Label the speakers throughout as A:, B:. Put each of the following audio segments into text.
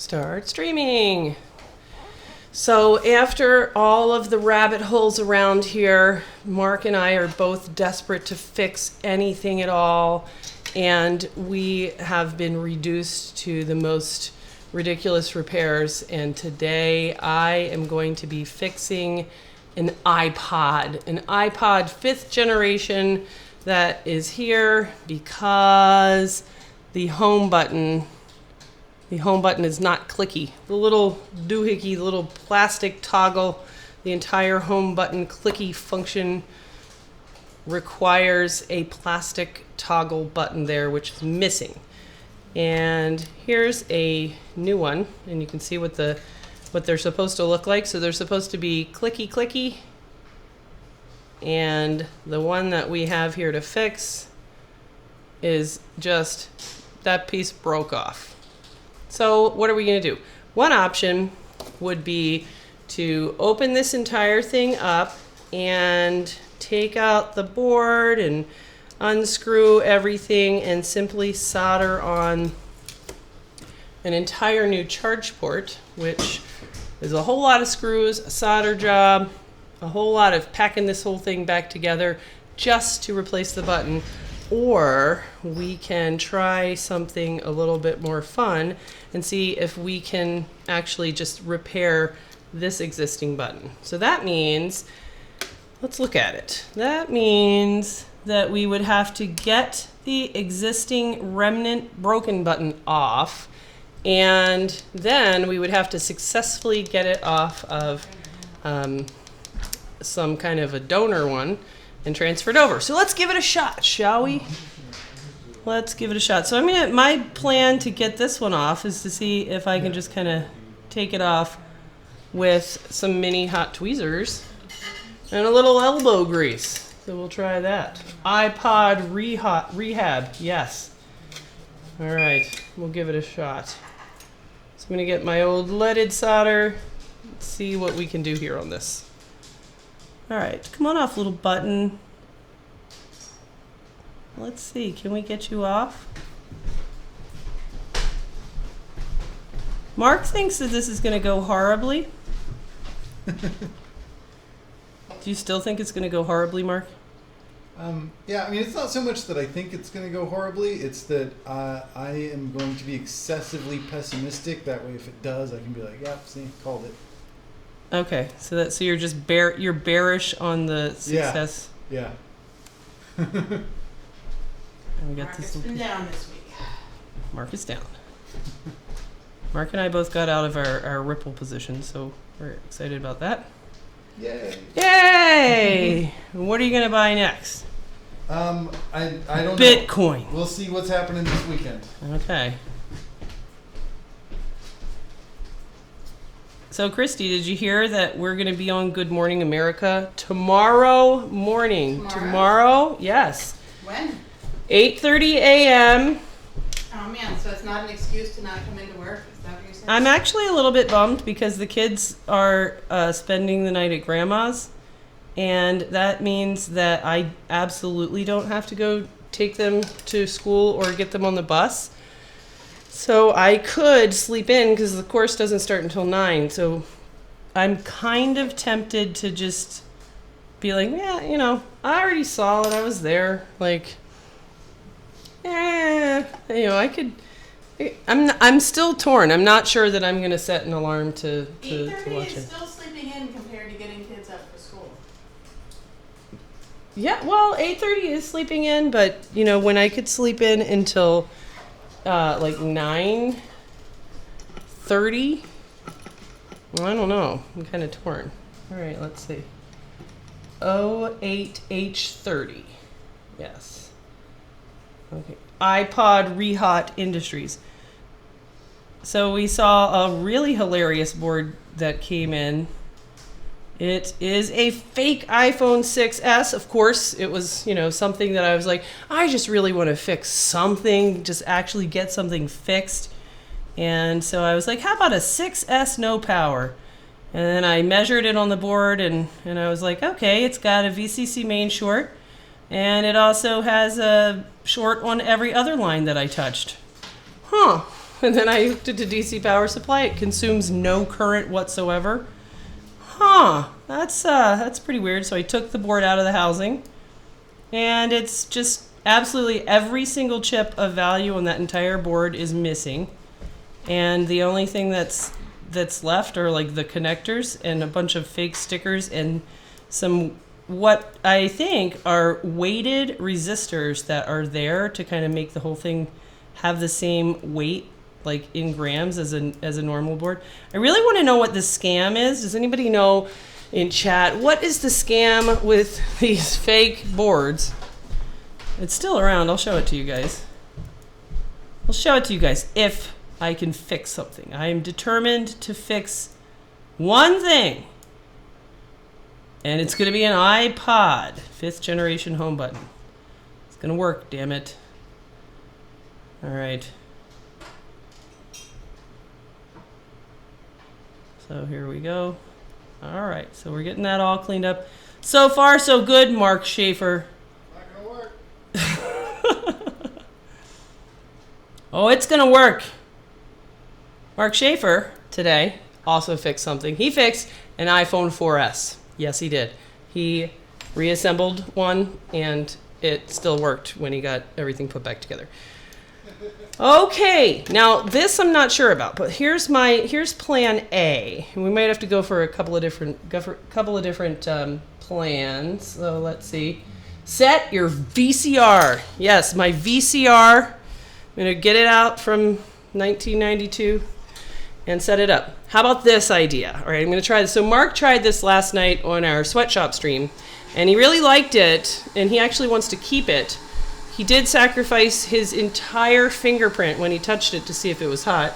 A: Start streaming. So after all of the rabbit holes around here, Mark and I are both desperate to fix anything at all, and we have been reduced to the most ridiculous repairs. And today I am going to be fixing an iPod 5th generation that is here because the home button is not clicky. The little doohickey, the little plastic toggle, the entire home button clicky function requires a plastic toggle button there, which is missing. And here's a new one, and you can see what they're supposed to look like. So they're supposed to be clicky clicky, and the one that we have here to fix is just that piece broke off. So what are we going to do? One option would be to open this entire thing up and take out the board and unscrew everything and simply solder on an entire new charge port, which is a whole lot of screws, a solder job, a whole lot of packing this whole thing back together just to replace the button. Or we can try something a little bit more fun and see if we can actually just repair this existing button. So that means, let's look at it. That means that we would have to get the existing remnant broken button off, and then we would have to successfully get it off of some kind of a donor one and transfer it over. So let's give it a shot, shall we? Let's give it a shot. So my plan to get this one off is to see if I can just kind of take it off with some mini hot tweezers and a little elbow grease. So we'll try that. iPod rehab, yes. All right, we'll give it a shot. So I'm gonna get my old leaded solder. Let's see what we can do here on this. All right, come on off, little button. Let's see, can we get you off? Mark thinks that this is going to go horribly. Do you still think it's going to go horribly, Mark?
B: Yeah, I mean, it's not so much that I think it's going to go horribly. It's that I am going to be excessively pessimistic. That way, if it does, I can be like, "Yep, see, called it."
A: Okay, so you're just you're bearish on the success.
B: Yeah.
A: And we got
C: Market's been down this week.
A: Market's down. Mark and I both got out of our Ripple position, so we're excited about that.
B: Yay!
A: Yay! What are you gonna buy next?
B: I don't know.
A: Bitcoin.
B: We'll see what's happening this weekend.
A: Okay. So, Christy, did you hear that we're going to be on Good Morning America tomorrow morning? Tomorrow? Yes.
C: When?
A: 8:30 a.m.
C: Oh, man, so it's not an excuse to not come into work? Is that what you're saying?
A: I'm actually a little bit bummed because the kids are spending the night at Grandma's, and that means that I absolutely don't have to go take them to school or get them on the bus. So I could sleep in because the course doesn't start until 9. So I'm kind of tempted to just be like, yeah, I already saw it. I was there. Like, I could. I'm still torn. I'm not sure that I'm going to set an alarm to watch it.
C: 8:30 is still sleeping in compared to getting kids up for school.
A: Yeah, well, 8:30 is sleeping in, but when I could sleep in until like 9:30. Well, I don't know. I'm kind of torn. All right, let's see. 08H30. Yes. Okay. iPod Rehot Industries. So we saw a really hilarious board that came in. It is a fake iPhone 6S. Of course, it was, something that I was like, I just really want to fix something, just actually get something fixed. And so I was like, how about a 6S no power? And then I measured it on the board, and I was like, okay, it's got a VCC main short, and it also has a short on every other line that I touched. Huh. and then I hooked it to DC power supply. It consumes no current whatsoever. Huh, that's pretty weird. So I took the board out of the housing, and it's just absolutely every single chip of value on that entire board is missing. And the only thing that's left are like the connectors and a bunch of fake stickers and some what I think are weighted resistors that are there to kind of make the whole thing have the same weight, like in grams as a normal board. I really want to know what the scam is. Does anybody know in chat what is the scam with these fake boards? It's still around. I'll show it to you guys. I'll show it to you guys if I can fix something. I am determined to fix one thing. And it's going to be an iPod, 5th generation home button. It's going to work, damn it. All right. So here we go. All right, so we're getting that all cleaned up. So far, so good, Mark Schaefer.
B: Not going to work.
A: Oh, it's going to work. Mark Schaefer today also fixed something. He fixed an iPhone 4S. Yes, he did. He reassembled one, and it still worked when he got everything put back together. Okay, now this I'm not sure about, but here's plan A. We might have to go for a couple of different plans. So let's see. Set your VCR. Yes, my VCR. I'm gonna get it out from 1992 and set it up. How about this idea? All right, I'm going to try this. So Mark tried this last night on our sweatshop stream, and he really liked it, and he actually wants to keep it. He did sacrifice his entire fingerprint when he touched it to see if it was hot.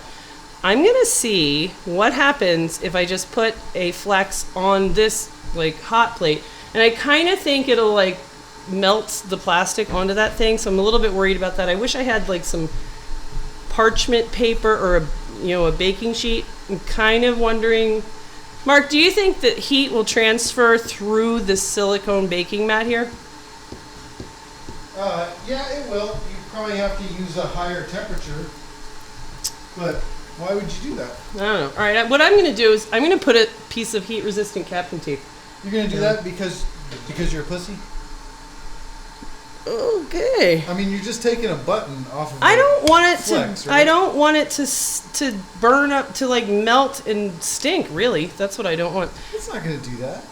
A: I'm going to see what happens if I just put a flex on this like hot plate, and I kind of think it'll like melt the plastic onto that thing, so I'm a little bit worried about that. I wish I had like some parchment paper or a baking sheet. I'm kind of wondering, Mark, do you think that heat will transfer through the silicone baking mat here?
B: Yeah, it will. You probably have to use a higher temperature. But why would you do that?
A: I don't know. All right, what I'm going to do is I'm going to put a piece of heat-resistant Kapton tape.
B: You're going to do that because you're a pussy?
A: Okay.
B: I mean, you're just taking a button off of
A: I don't want it
B: flex,
A: to.
B: right?
A: I don't want it to burn up, to like melt and stink. Really, that's what I don't want.
B: It's not going to do that.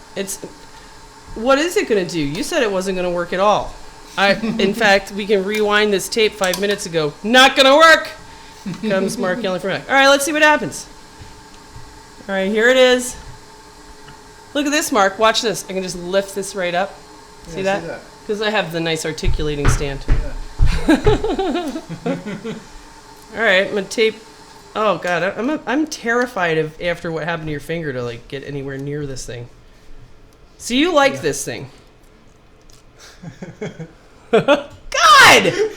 A: What is it going to do? You said it wasn't going to work at all. In fact, we can rewind this tape 5 minutes ago. Not going to work. Comes Mark yelling from back. All right, let's see what happens. All right, here it is. Look at this, Mark. Watch this. I can just lift this right up. See that? Because I have the nice articulating stand.
B: Yeah.
A: All right, I'm gonna tape. Oh God, I'm terrified of after what happened to your finger to like get anywhere near this thing. So you like this thing? God,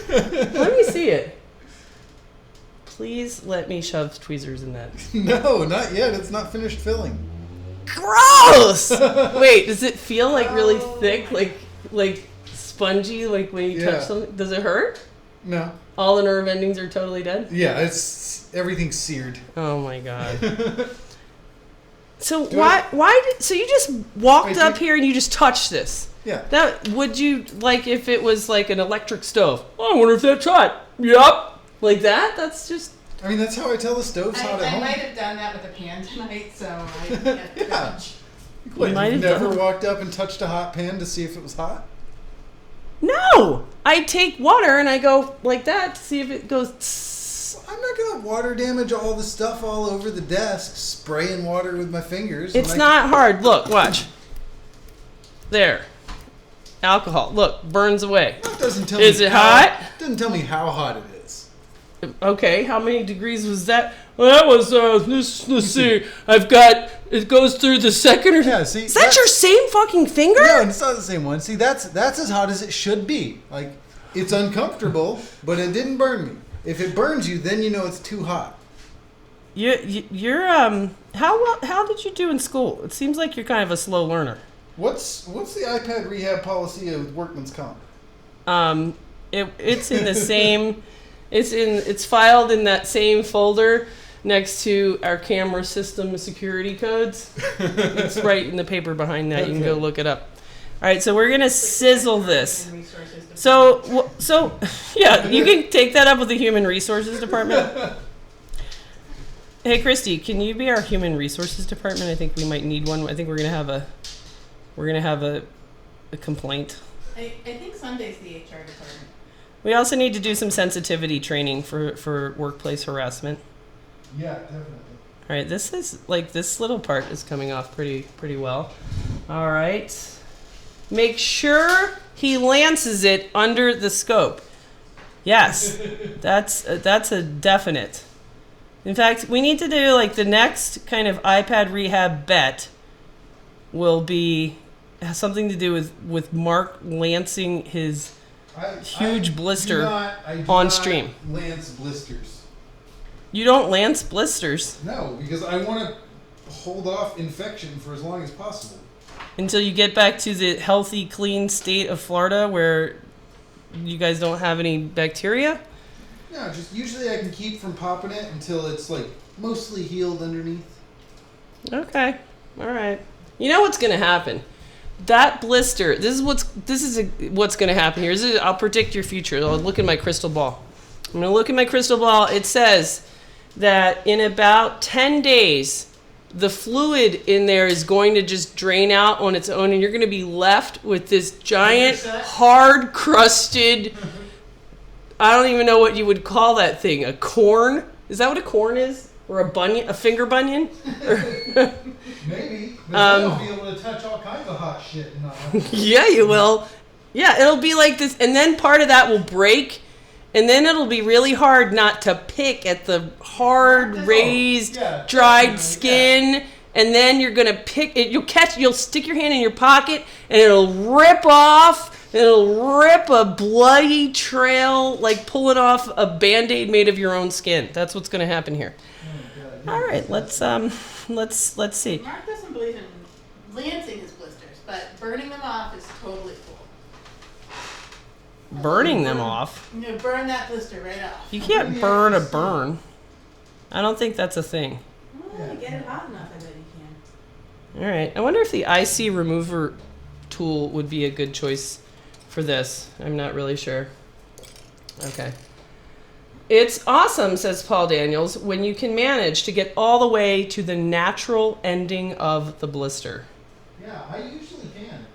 A: let me see it. Please let me shove tweezers in that.
B: No, not yet. It's not finished filling.
A: Gross. Wait, does it feel like really thick, like spongy, like when you touch something? Does it hurt?
B: No.
A: All the nerve endings are totally dead?
B: Yeah, everything's seared.
A: Oh my God. So so you just walked up here and you just touched this?
B: Yeah.
A: That would you like if it was like an electric stove? Oh, I wonder if that's hot. Yup. Like that? That's just.
B: I mean, that's how I tell the stove's hot at home.
C: I might have done that with a pan tonight, so I can't judge.
B: What, you've never walked up and touched a hot pan to see if it was hot?
A: No! I take water and I go like that to see if it goes tss.
B: I'm not going to water damage all the stuff all over the desk, spraying water with my fingers.
A: It's not hard. Look, watch. There. Alcohol. Look, burns away.
B: That doesn't tell
A: Is
B: me
A: it hot?
B: Doesn't tell me how hot it is.
A: Okay, how many degrees was that? Well, that was, let's see. It goes through the second or...
B: Yeah, see.
A: Is that your same fucking finger?
B: No, it's not the same one. See, that's as hot as it should be. Like, it's uncomfortable, but it didn't burn me. If it burns you, then you know it's too hot.
A: You're how did you do in school? It seems like you're kind of a slow learner.
B: What's the iPad rehab policy of workman's comp?
A: It's in the same It's filed in that same folder next to our camera system security codes. It's right in the paper behind that. You can go look it up. All right, so we're gonna sizzle this. So yeah, you can take that up with the Human Resources Department. Hey, Christy, can you be our Human Resources Department? I think we might need one. I think we're gonna have a complaint.
C: I think Sunday's the HR department.
A: We also need to do some sensitivity training for workplace harassment.
B: Yeah, definitely.
A: All right, this is like this little part is coming off pretty well. All right, make sure he lances it under the scope. Yes, that's a definite. In fact, we need to do like the next kind of iPad rehab bet will be has something to do with Mark lancing his huge blister on stream.
B: Lance blisters.
A: You don't lance blisters
B: No, because I want to hold off infection for as long as possible.
A: until you get back to the healthy, clean state of Florida where you guys don't have any bacteria.
B: No, just usually I can keep from popping it until it's like mostly healed underneath.
A: Okay, all right. You know what's gonna happen? That blister. This is what's gonna happen here. I'll predict your future. I'll look at my crystal ball. I'm gonna look at my crystal ball. It says that in about 10 days, the fluid in there is going to just drain out on its own, and you're gonna be left with this giant, hard crusted. I don't even know what you would call that thing. A corn? Is that what a corn is? Or a bunion? A finger bunion?
B: Maybe, but I'll be able to touch all kinds of hot shit.
A: Yeah, you will. Yeah, it'll be like this, and then part of that will break, and then it'll be really hard not to pick at the hard, raised, dried skin, and then you're gonna pick it. You'll stick your hand in your pocket, and it'll rip off. It'll rip a bloody trail, like pulling off a Band-Aid made of your own skin. That's what's gonna happen here. All right, let's see.
C: Mark doesn't believe in lancing his blisters, but burning them off is totally cool.
A: Burning them off?
C: You know, burn that blister right off.
A: You can't burn a burn. I don't think that's a thing.
C: Well, you get it hot enough, I bet you can.
A: All right. I wonder if the IC remover tool would be a good choice for this. I'm not really sure. Okay. It's awesome, says Paul Daniels, when you can manage to get all the way to the natural ending of the blister.
B: Yeah, I usually can.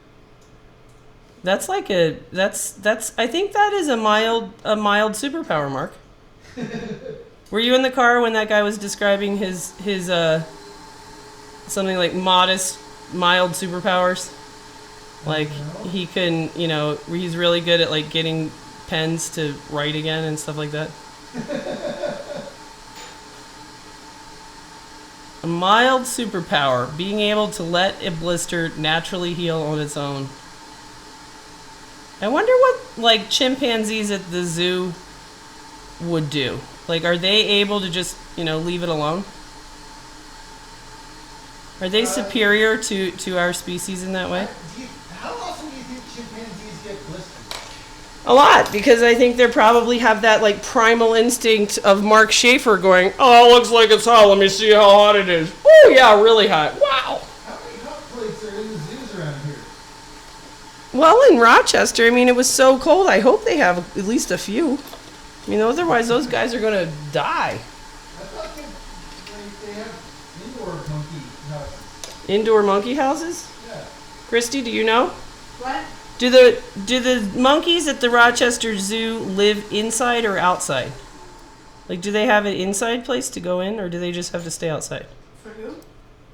A: That's like that's I think that is a mild superpower, Mark. Were you in the car when that guy was describing his something like modest, mild superpowers? Like he can, he's really good at like getting pens to write again and stuff like that. A mild superpower, being able to let a blister naturally heal on its own. I wonder what like chimpanzees at the zoo would do. Like, are they able to just, leave it alone? Are they superior to our species in that way?
B: How often do you think chimpanzees get blisters?
A: A lot, because I think they probably have that like primal instinct of Mark Schaefer going, oh, it looks like it's hot. Let me see how hot it is. Oh yeah, really hot. Wow.
B: How many hot plates are in the zoos around here?
A: Well, in Rochester, it was so cold. I hope they have at least a few. Otherwise those guys are gonna die.
B: I thought they have indoor monkey houses.
A: Indoor monkey houses?
B: Yeah.
A: Christy, do you know?
C: What?
A: Do the monkeys at the Rochester Zoo live inside or outside? Like, do they have an inside place to go in, or do they just have to stay outside?
C: For who?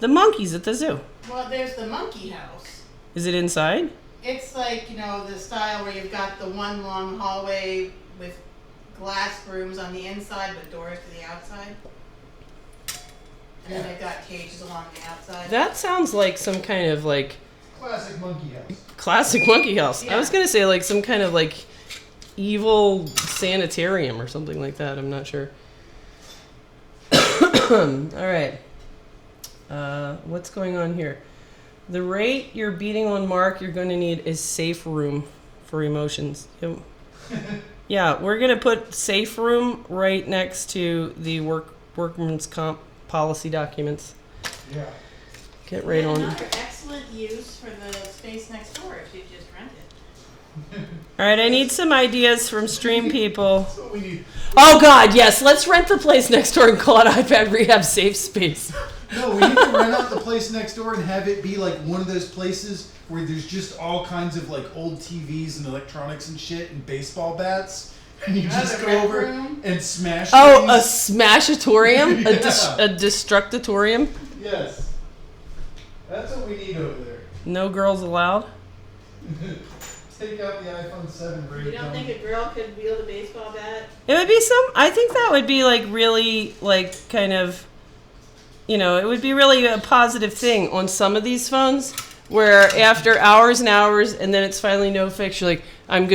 A: The monkeys at the zoo.
C: Well, there's the monkey house.
A: Is it inside?
C: It's like, the style where you've got the one long hallway with glass rooms on the inside but doors to the outside. And then they've got cages along the outside.
A: That sounds like some kind of like
B: Classic monkey house.
A: classic monkey house.
C: Yeah.
A: I was gonna say like some kind of like evil sanitarium or something like that. I'm not sure. All right. What's going on here? The rate you're beating on Mark, you're going to need a safe room for emotions. Yeah, we're gonna put safe room right next to the workman's comp policy documents.
B: Yeah.
A: Get right on.
C: Another excellent use for the space next door if you just rent it.
A: All right, I need some ideas from stream people.
B: That's what we need.
A: Oh God, yes, let's rent the place next door and call it iPad Rehab Safe Space.
B: No, we need to rent out the place next door and have it be like one of those places where there's just all kinds of like old TVs and electronics and shit and baseball bats. And you just go over and smash
A: Oh,
B: things.
A: a smashatorium?
B: Yeah.
A: A destructatorium?
B: Yes. That's what we need over there.
A: No girls allowed?
B: Take out the iPhone 7
C: You don't think a girl could wield a baseball bat?
A: It would be I think that would be like really like kind of, you know, it would be really a positive thing on some of these phones where after hours and hours and then it's finally no fix, you're like, I'm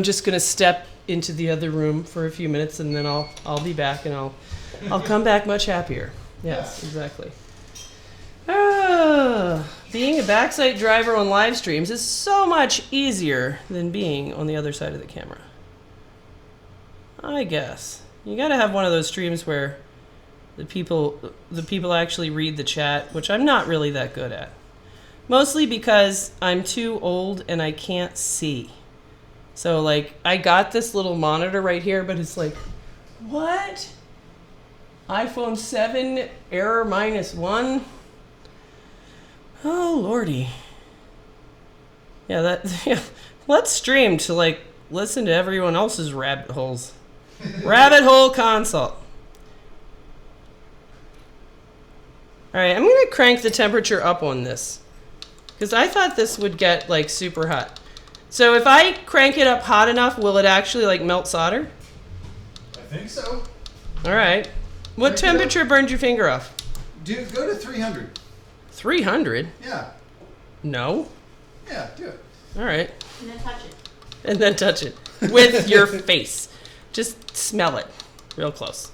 A: just gonna step into the other room for a few minutes and then I'll be back and I'll come back much happier. Yes, exactly. Being a backside driver on live streams is so much easier than being on the other side of the camera. I guess. You gotta have one of those streams where the people actually read the chat, which I'm not really that good at. Mostly because I'm too old and I can't see. So like, I got this little monitor right here, but it's like, what? iPhone 7 error -1? Oh lordy. Yeah, let's stream to like listen to everyone else's rabbit holes. Rabbit hole consult. Alright, I'm gonna crank the temperature up on this. Because I thought this would get like super hot. So if I crank it up hot enough, will it actually like melt solder?
B: I think so.
A: Alright. What
B: Crank it up.
A: temperature burned your finger off?
B: Dude, go to 300.
A: 300?
B: Yeah.
A: No.
B: Yeah, do it.
A: Alright.
C: And then touch it.
A: And then touch it with your face. Just smell it real close.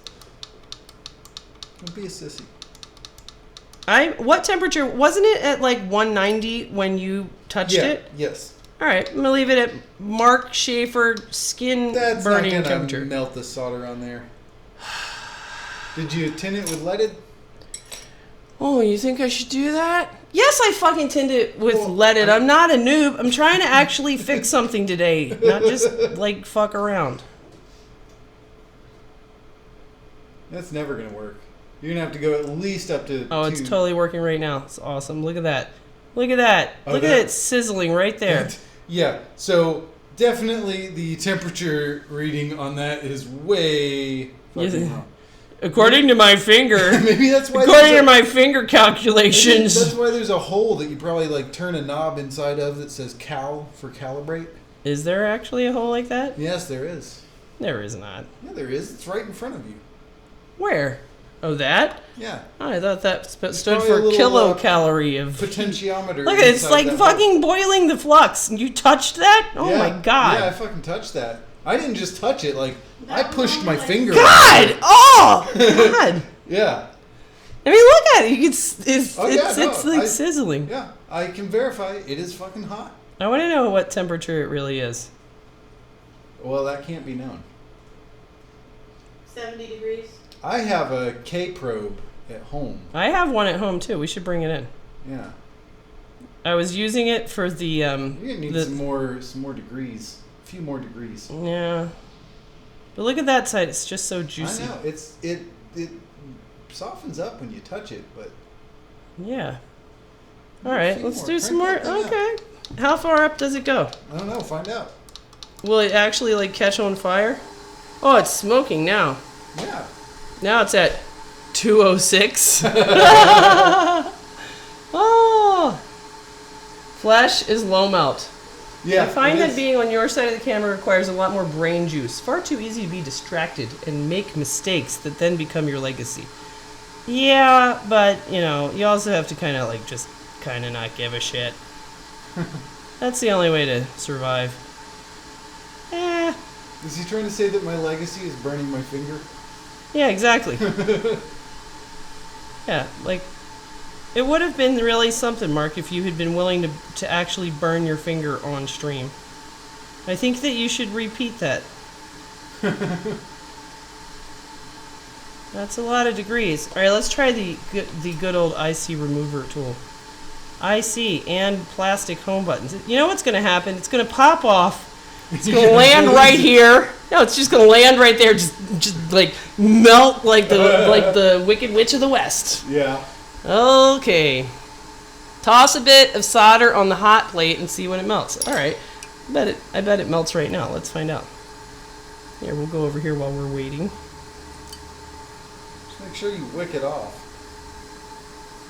B: Don't be a sissy.
A: What temperature wasn't it at like 190 when you touched it?
B: Yes.
A: All right, I'm gonna leave it at Mark Schaefer skin
B: That's
A: burning
B: not gonna
A: temperature.
B: melt the solder on there. Did you tin it with leaded?
A: Oh, you think I should do that? Yes, I fucking tinned it with
B: Well,
A: leaded. I'm not a noob. I'm trying to actually fix something today, not just like fuck around.
B: That's never gonna work. You're gonna have to go at least up to.
A: Oh, it's
B: 2.
A: totally working right now. It's awesome. Look at that. Look at that.
B: Oh,
A: Look at
B: that-
A: it sizzling right there.
B: Yeah. So definitely the temperature reading on that is way fucking
A: Yeah.
B: wrong.
A: According to my finger.
B: Maybe that's why.
A: According
B: there's
A: to
B: a-
A: my finger calculations.
B: That's why there's a hole that you probably like turn a knob inside of that says cal for calibrate.
A: Is there actually a hole like that?
B: Yes, there is.
A: There is not.
B: Yeah, there is. It's right in front of you.
A: Where? Oh, that?
B: Yeah.
A: Oh, I thought that stood
B: probably
A: for
B: a little,
A: kilocalorie of...
B: Potentiometer.
A: Look at it, it's
B: inside
A: like
B: that
A: fucking boiling the flux. You touched that? Oh
B: Yeah.
A: my god.
B: Yeah, I fucking touched that. I didn't just touch it. Like I pushed my finger.
A: God! Oh! God!
B: Yeah.
A: I mean, look at it. You can, it's
B: Oh, yeah, no,
A: it's like
B: I-
A: sizzling.
B: Yeah. I can verify it is fucking hot.
A: I want to know what temperature it really is.
B: Well, that can't be known.
C: 70 degrees.
B: I have a K probe at home.
A: I have one at home too. We should bring it in.
B: Yeah.
A: I was using it for the
B: You're gonna need
A: the-
B: some more degrees. A few more degrees.
A: yeah. But look at that side. It's just so juicy.
B: I know. It softens up when you touch it, but
A: Yeah. All right,
B: few
A: let's
B: more.
A: do some more.
B: Crank that thing
A: Okay. How far up does it go?
B: I don't know. Find out.
A: Will it actually like catch on fire? Oh, it's smoking now.
B: Yeah.
A: Now it's at 206. Oh. Flesh is low melt.
B: Yeah.
A: I find
B: it
A: that
B: is.
A: being on your side of the camera requires a lot more brain juice. Far too easy to be distracted and make mistakes that then become your legacy. Yeah, but, you know, you also have to kind of like just kind of not give a shit. That's the only way to survive.
B: Is he trying to say that my legacy is burning my finger?
A: Yeah, exactly. Yeah, like, it would have been really something, Mark, if you had been willing to actually burn your finger on stream. I think that you should repeat that. That's a lot of degrees. All right, let's try the good old IC remover tool. IC and plastic home buttons. You know what's going to happen? It's going to pop off. It's going to land right here. No, it's just going to land right there. Just like melt like the Wicked Witch of the West.
B: Yeah.
A: Okay. Toss a bit of solder on the hot plate and see when it melts. All right. I bet it melts right now. Let's find out. Here, we'll go over here while we're waiting.
B: Just make sure you wick it off.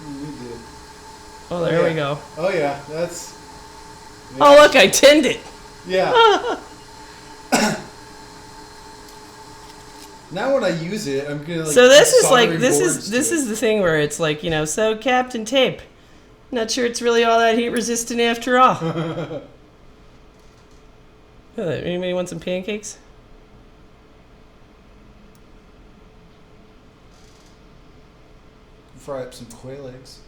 B: You do.
A: Oh, there we go.
B: Oh yeah, that's. Yeah.
A: Oh look, I tinned it.
B: Yeah. Now when I use it, I'm gonna like.
A: So this is like
B: soldering
A: this
B: boards
A: is the thing where it's like, you know, so Captain Tape. Not sure it's really all that heat resistant after all. Anybody want some pancakes?
B: Fry up some quail eggs.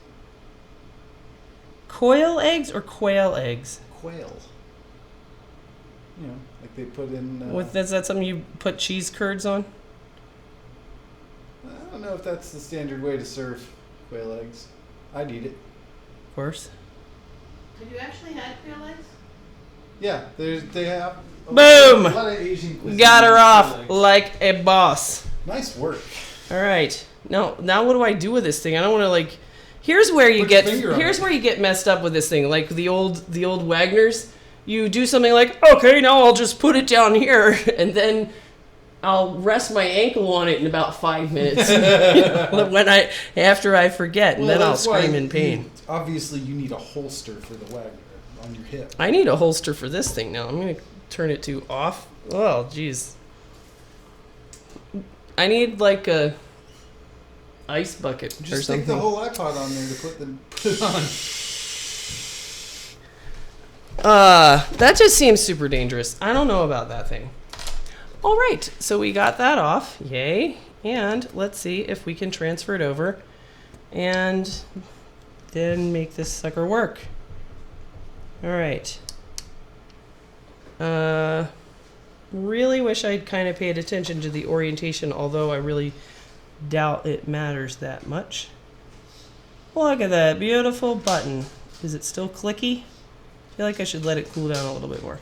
A: Coil eggs or quail eggs?
B: Quail. You know, like they put in.
A: Is that something you put cheese curds on?
B: I don't know if that's the standard way to serve quail eggs. I'd eat it.
A: Of course.
C: Have you actually had quail eggs?
B: Yeah, they have.
A: Boom!
B: A lot of Asian cuisine.
A: Got her
B: with
A: off
B: quail eggs.
A: like a boss.
B: Nice work.
A: All right. Now what do I do with this thing? I don't want to like. Here's where you
B: Put your finger on it.
A: where you get messed up with this thing. Like the old Wagners. You do something like, okay, now I'll just put it down here, and then I'll rest my ankle on it in about 5 minutes. After I forget, and then I'll
B: that's why
A: scream in pain.
B: Obviously, you need a holster for the Wagner on your hip.
A: I need a holster for this thing now. I'm gonna turn it to off. Oh, jeez. I need like a ice bucket or
B: Just
A: something.
B: stick the whole iPod on there to put it on.
A: That just seems super dangerous. I don't know about that thing. All right, so we got that off. Yay. And let's see if we can transfer it over and then make this sucker work. All right. Really wish I'd kind of paid attention to the orientation, although I really doubt it matters that much. Look at that beautiful button. Is it still clicky? I feel like I should let it cool down a little bit more.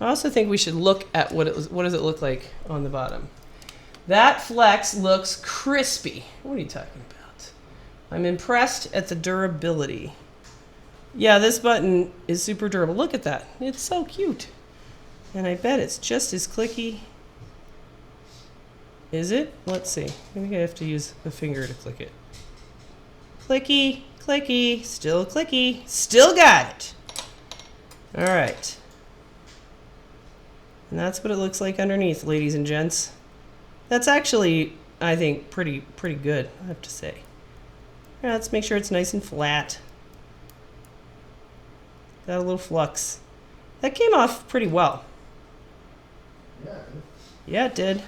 A: I also think we should look at what does it look like on the bottom. That flex looks crispy. What are you talking about? I'm impressed at the durability. Yeah, this button is super durable. Look at that. It's so cute. And I bet it's just as clicky. Is it? Let's see. Maybe I have to use a finger to click it. Clicky, clicky, still clicky. Still got it. All right. And that's what it looks like underneath, ladies and gents. That's actually, I think, pretty good, I have to say. Yeah, let's make sure it's nice and flat. Got a little flux. That came off pretty well. Yeah, it did.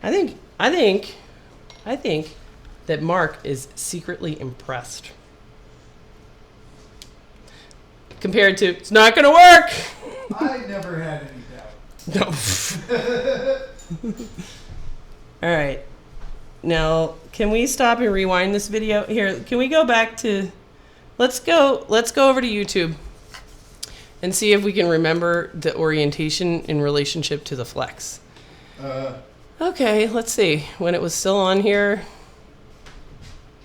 A: I think that Mark is secretly impressed. Compared to, it's not gonna work!
B: I never had any doubt.
A: No. All right. Now, can we stop and rewind this video? Here, can we go back to... Let's go over to YouTube and see if we can remember the orientation in relationship to the flex. Okay, let's see. When it was still on here.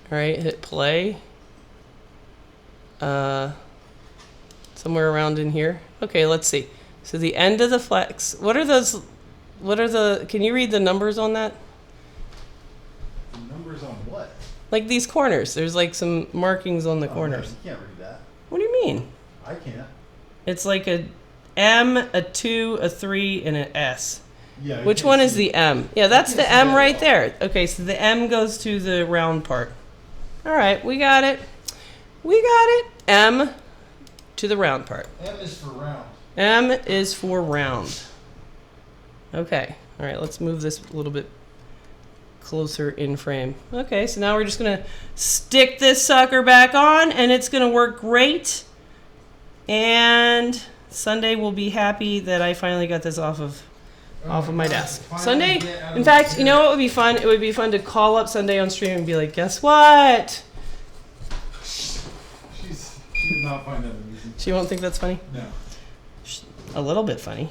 A: All right, hit play. Somewhere around in here. Okay, let's see. So the end of the flex. What are those? What are the? Can you read the numbers on that?
B: The numbers on what?
A: Like these corners. There's like some markings on the corners.
B: No, you can't read that.
A: What do you mean?
B: I can't.
A: It's like a M, a 2, a 3, and an S.
B: Yeah.
A: Which one is the M? Yeah, that's the M right there. Okay, so the M goes to the round part. All right, we got it. We got it. M to the round part.
B: M is for round.
A: M is for round. Okay. All right, let's move this a little bit closer in frame. Okay, so now we're just going to stick this sucker back on, and it's going to work great. And Sunday will be happy that I finally got this off of off of my desk.
B: Finally
A: Sunday,
B: get out of
A: in
B: my
A: fact,
B: chair.
A: you know what would be fun? It would be fun to call up Sunday on stream and be like, guess what?
B: She did not find that amusing.
A: She won't think that's funny?
B: No.
A: A little bit funny.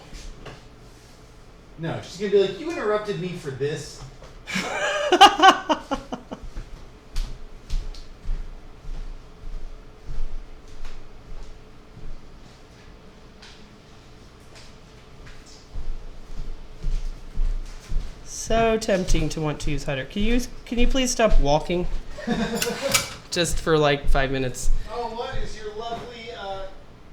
B: No, she's gonna be like, you interrupted me for this.
A: So tempting to want to use Hider. Can you please stop walking? Just for like 5 minutes.
B: Oh, what is your lovely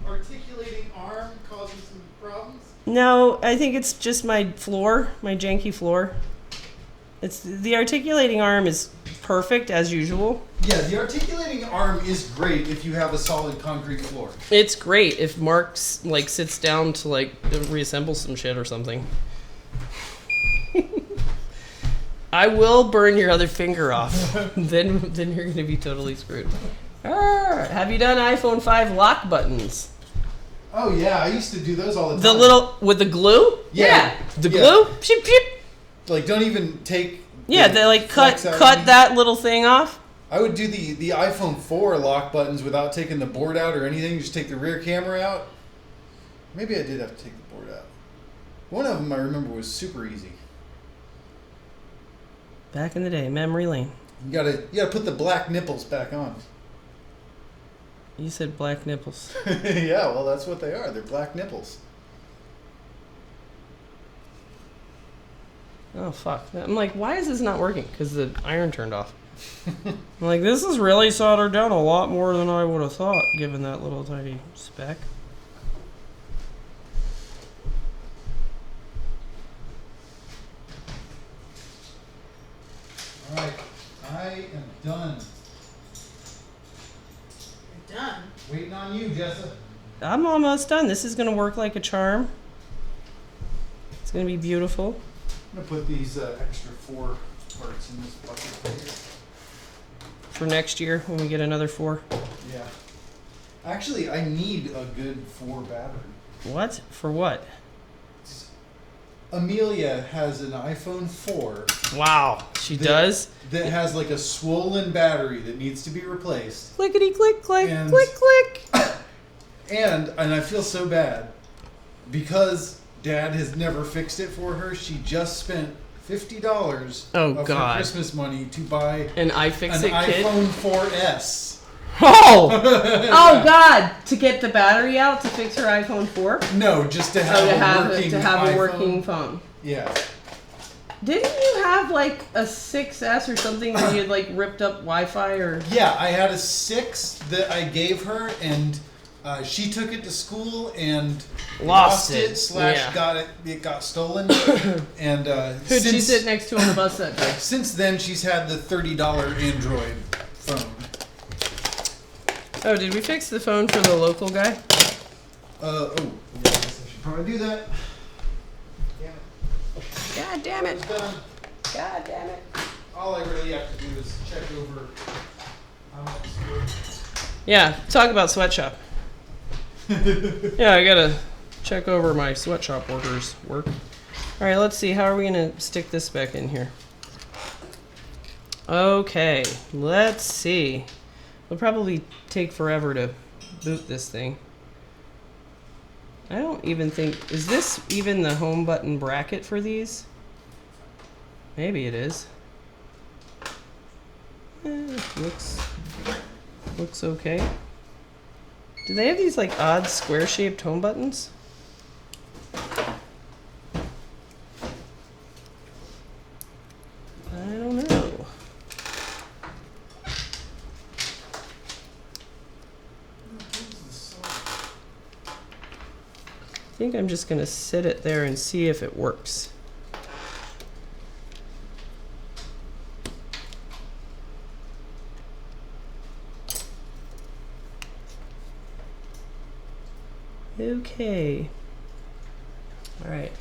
B: articulating arm causing some problems?
A: No, I think it's just my floor, my janky floor. It's the articulating arm is perfect as usual.
B: Yeah, the articulating arm is great if you have a solid concrete floor.
A: It's great if Mark like sits down to like reassemble some shit or something. I will burn your other finger off. then you're gonna be totally screwed. Have you done iPhone 5 lock buttons?
B: Oh yeah, I used to do those all the time.
A: The little with the glue?
B: Yeah.
A: The
B: Yeah.
A: glue? Sheep, sheep.
B: Like, don't even take.
A: Yeah,
B: the
A: they like
B: flex out of
A: cut
B: me.
A: that little thing off.
B: I would do the iPhone 4 lock buttons without taking the board out or anything. Just take the rear camera out. Maybe I did have to take the board out. One of them I remember was super easy.
A: Back in the day, memory lane.
B: You gotta put the black nipples back on.
A: You said black nipples.
B: Yeah, well that's what they are. They're black nipples.
A: Oh fuck! I'm like, why is this not working? Because the iron turned off. I'm like, this is really soldered down a lot more than I would have thought, given that little tiny speck.
B: Alright, I am done.
C: You're done.
B: Waiting on you, Jessa.
A: I'm almost done. This is gonna work like a charm. It's gonna be beautiful.
B: I'm gonna put these extra 4 parts in this bucket right here.
A: For next year when we get another 4.
B: Yeah. Actually, I need a good 4 battery.
A: What? For what?
B: Amelia has an iPhone 4
A: Wow, she
B: that-
A: does.
B: that has like a swollen battery that needs to be replaced.
A: Clickety click click
B: And-
A: click click.
B: And I feel so bad because Dad has never fixed it for her. She just spent $50
A: Oh,
B: of
A: God.
B: her Christmas money to buy
A: An
B: an
A: iFixit kit.
B: iPhone 4S.
A: Oh! Oh God! To get the battery out to fix her iPhone 4.
B: No, just to
A: Oh,
B: have a working
A: to have
B: iPhone.
A: a working phone.
B: Yeah.
A: Didn't you have like a 6S or something where you had like ripped up Wi-Fi or?
B: Yeah, I had a 6 that I gave her, and she took it to school and
A: Lost it.
B: slash
A: Yeah.
B: got it. It got stolen. And
A: Who'd she sit next to on the bus that day?
B: since then, she's had the $30 Android phone.
A: Oh, did we fix the phone for the local guy?
B: Yeah, I guess I should probably do that. Damn it.
A: God damn it!
B: It's done.
A: God damn it!
B: All I really have to do is check over how much it's worth.
A: Yeah, talk about sweatshop. Yeah, I gotta check over my sweatshop workers' work. All right, let's see. How are we gonna stick this back in here? Okay, let's see. It'll probably take forever to boot this thing. I don't even think... Is this even the home button bracket for these? Maybe it is. Looks okay. Do they have these like odd square-shaped home buttons? I don't know. I think I'm just gonna sit it there and see if it works. Okay. All right.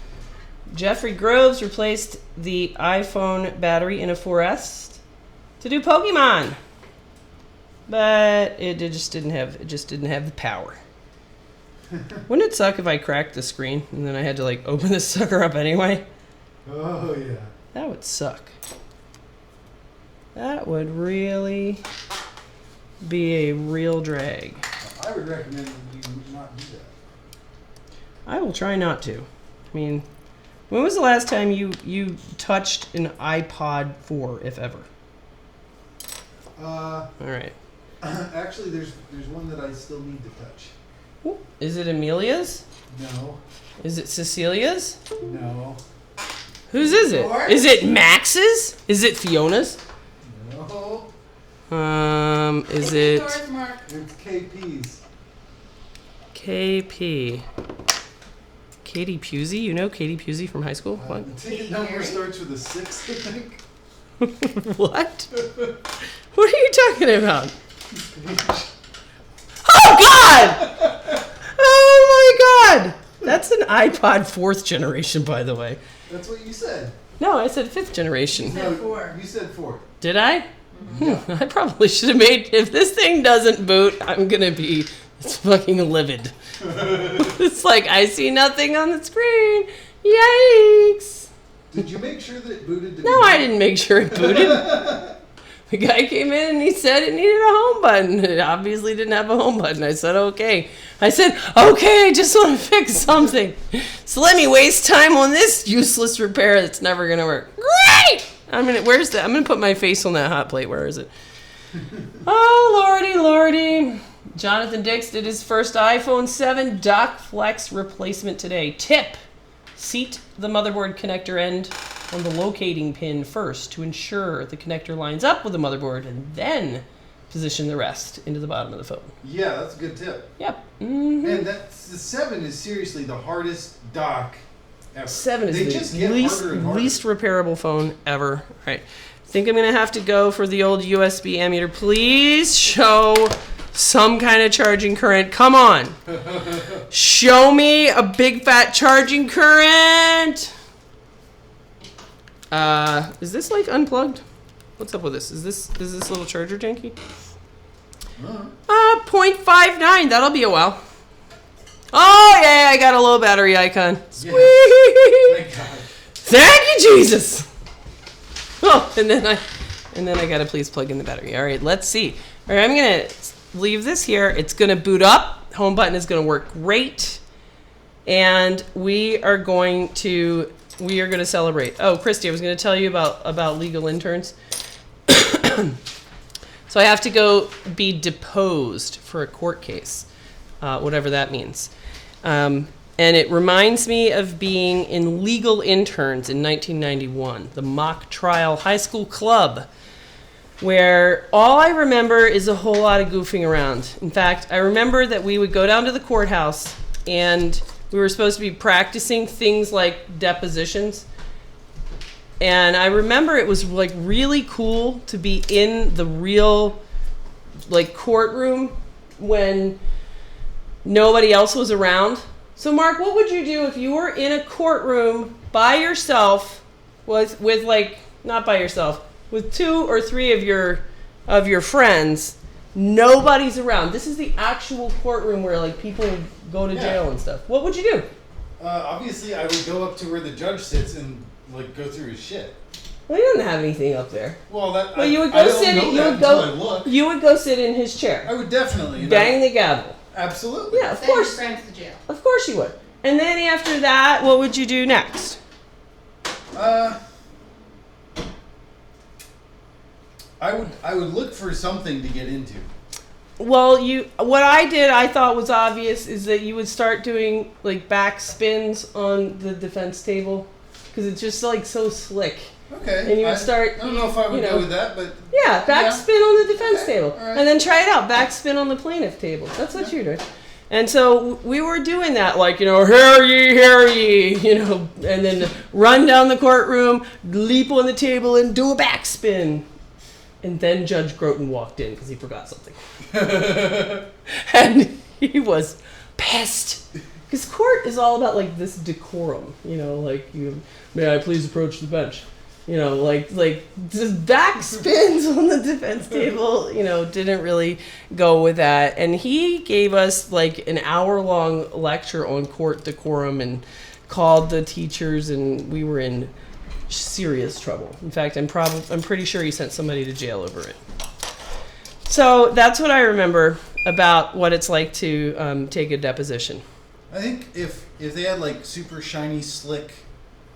A: Jeffrey Groves replaced the iPhone battery in a 4S to do Pokemon, but it just didn't have the power. Wouldn't it suck if I cracked the screen and then I had to like open this sucker up anyway?
B: Oh yeah.
A: That would suck. That would really be a real drag.
B: I would recommend you not do that.
A: I will try not to. I mean, when was the last time you touched an iPod 4, if ever? All right.
B: Actually, there's one that I still need to touch.
A: Is it Amelia's?
B: No.
A: Is it Cecilia's?
B: No.
A: Whose is it?
C: Yours?
A: Is it Max's? Is it Fiona's?
B: No.
A: Is it
C: Yours, Mark?
B: It's KP's.
A: KP? Katie Pusey? You know Katie Pusey from high school? What?
B: The ticket number starts with a 6, I think.
A: What? What are you talking about? Oh God! Oh my God! That's an iPod 4th generation, by the way.
B: That's what you said.
A: No, I said 5th generation.
C: You said 4.
B: You said 4.
A: Did I? I probably should have made. If this thing doesn't boot, I'm gonna be fucking livid. It's like I see nothing on the screen. Yikes!
B: Did you make sure that it booted?
A: No, I didn't make sure it booted. The guy came in and he said it needed a home button. It obviously didn't have a home button. I said, okay. I said, okay, I just want to fix something. So let me waste time on this useless repair that's never going to work. Great! I'm gonna put my face on that hot plate. Where is it? Oh, lordy, lordy. Jonathan Dix did his first iPhone 7 dock flex replacement today. Tip: seat the motherboard connector end on the locating pin first to ensure the connector lines up with the motherboard, and then position the rest into the bottom of the phone.
B: Yeah, that's a good tip.
A: Yep. Mm-hmm.
B: And the 7 is seriously the hardest dock ever.
A: 7 is
B: They
A: the
B: just get
A: least
B: harder and harder.
A: least repairable phone ever. All right. I think I'm going to have to go for the old USB ammeter. Please show some kind of charging current. Come on. Show me a big fat charging current. Is this like unplugged? What's up with this? Is this little charger janky? 0.59. That'll be a while. Oh yeah, I got a low battery icon. Sweet.
B: Thank God.
A: Thank you, Jesus. Oh, and then I gotta please plug in the battery. All right, let's see. All right, I'm gonna leave this here. It's gonna boot up. Home button is gonna work great, and we are going to celebrate. Oh, Christy, I was gonna tell you about legal interns. So I have to go be deposed for a court case, whatever that means. And it reminds me of being in legal interns in 1991, the mock trial high school club, where all I remember is a whole lot of goofing around. In fact, I remember that we would go down to the courthouse and we were supposed to be practicing things like depositions. And I remember it was like really cool to be in the real like courtroom when nobody else was around. So Mark, what would you do if you were in a courtroom by yourself with like, not by yourself, with 2 or 3 of your friends, nobody's around. This is the actual courtroom where like people go to jail and stuff. What would you do?
B: Obviously, I would go up to where the judge sits and like go through his shit.
A: Well, he doesn't have anything up there.
B: Well, that.
A: Well, you would
B: I
A: go
B: don't
A: sit.
B: know
A: You
B: that
A: would
B: until I
A: go.
B: look.
A: You would go sit in his chair.
B: I would definitely.
A: Bang the gavel.
B: Absolutely.
A: Yeah, of
C: Send your
A: course.
C: friends to jail.
A: Of course you would. And then after that, what would you do next?
B: I would look for something to get into.
A: Well, what I thought was obvious is that you would start doing like back spins on the defense table because it's just like so slick.
B: Okay.
A: And you would start.
B: I don't know if I would go with that, but
A: Yeah, back spin on the defense
B: Okay,
A: table,
B: all right.
A: and then try it out. Back spin on the plaintiff table. That's what you're doing. And so we were doing that, like, hear ye, and then run down the courtroom, leap on the table, and do a backspin. And then Judge Groton walked in because he forgot something. And he was pissed. Because court is all about, like, this decorum, may I please approach the bench? like just back spins on the defense table, didn't really go with that. And he gave us like an hour-long lecture on court decorum and called the teachers, and we were in serious trouble. In fact, I'm pretty sure he sent somebody to jail over it. So that's what I remember about what it's like to take a deposition.
B: I think if they had like super shiny, slick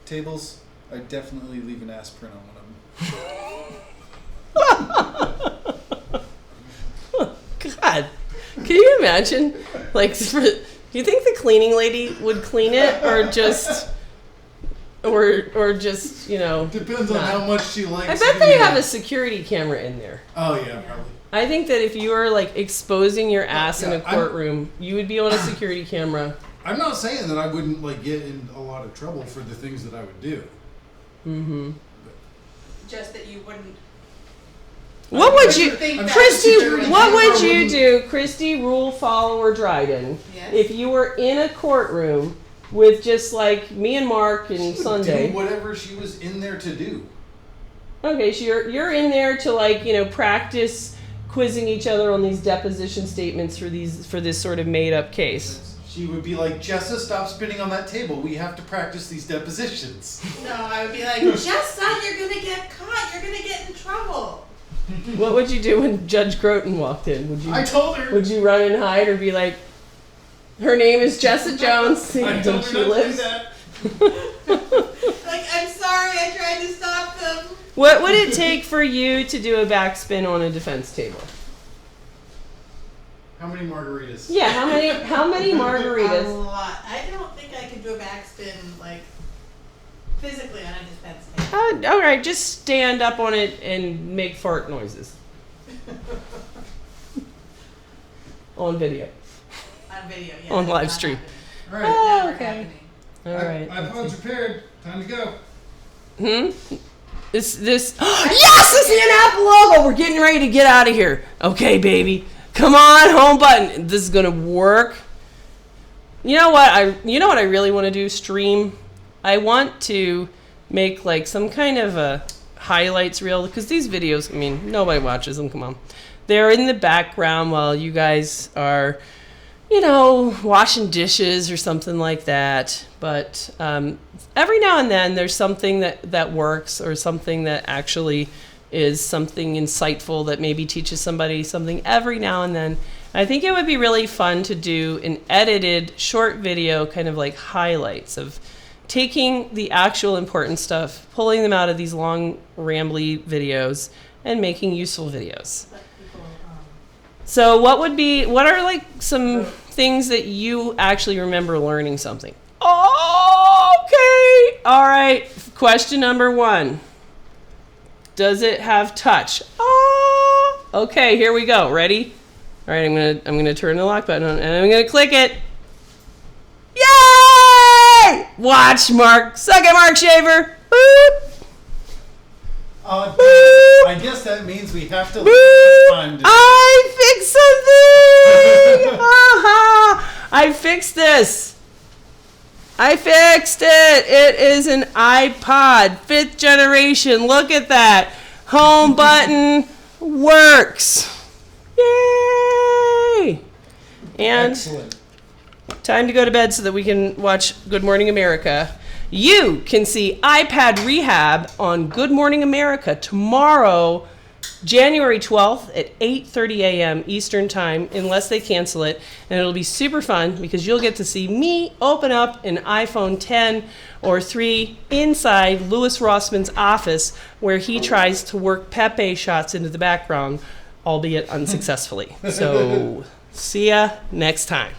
B: tables, I'd definitely leave an aspirin on one of them.
A: God, can you imagine? Like, do you think the cleaning lady would clean it, or just,
B: Depends on how much she likes.
A: I bet they have a security camera in there.
B: Oh yeah, probably.
A: I think that if you were like exposing your ass in a courtroom, you would be on a security camera.
B: I'm not saying that I wouldn't like get in a lot of trouble for the things that I would do.
A: Mm-hmm.
C: Just that you wouldn't.
A: What would you, Christy? What would you do, Christy, rule follower Dryden, if you were in a courtroom with just like me and Mark and Sunday?
B: Do whatever she was in there to do.
A: Okay, so you're in there to like practice quizzing each other on these deposition statements for this sort of made up case.
B: She would be like, Jessa, stop spinning on that table. We have to practice these depositions.
C: No, I would be like, Jessa, you're going to get caught. You're going to get in trouble.
A: What would you do when Judge Groton walked in?
B: I told her.
A: Would you run and hide or be like, her name is Jessa Jones?
B: I told her not to do that.
C: Like, I'm sorry, I tried to stop them.
A: What would it take for you to do a backspin on a defense table?
B: How many margaritas?
A: Yeah, how many margaritas?
C: A lot. I don't think I could do a backspin, like, physically on a defense table.
A: All right, just stand up on it and make fart noises. On video.
C: On video, yeah.
A: On live stream.
B: All right.
A: Oh,
C: Never
A: okay.
C: happening.
A: All right.
B: iPod's repaired. Time to go.
A: This yes, it's the Apple logo. We're getting ready to get out of here. Okay, baby. Come on, home button. This is gonna work. You know what I really want to do? Stream. I want to make like some kind of a highlights reel, because these videos, I mean, nobody watches them. Come on, they're in the background while you guys are, washing dishes or something like that. But every now and then there's something that works, or something that actually is something insightful that maybe teaches somebody something every now and then. I think it would be really fun to do an edited short video, kind of like highlights of taking the actual important stuff, pulling them out of these long, rambly videos, and making useful videos. So what are like some things that you actually remember learning something? Okay. All right. Question number 1. Does it have touch? Oh. Okay, here we go. Ready? All right, I'm gonna turn the lock button on, and I'm gonna click it. Yay! Watch, Mark. Suck it, Mark Shaver. Boop.
B: Boop. I guess that means we have to leave time to...
A: I fixed something! I fixed this. I fixed it. It is an iPod, 5th generation. Look at that. Home button works. Yay! And
B: Excellent.
A: time to go to bed so that we can watch Good Morning America. You can see iPad Rehab on Good Morning America tomorrow, January 12th at 8:30 a.m. Eastern Time, unless they cancel it. And it'll be super fun because you'll get to see me open up an iPhone 10 or 3 inside Louis Rossman's office, where he tries to work Pepe shots into the background, albeit unsuccessfully. So see ya next time.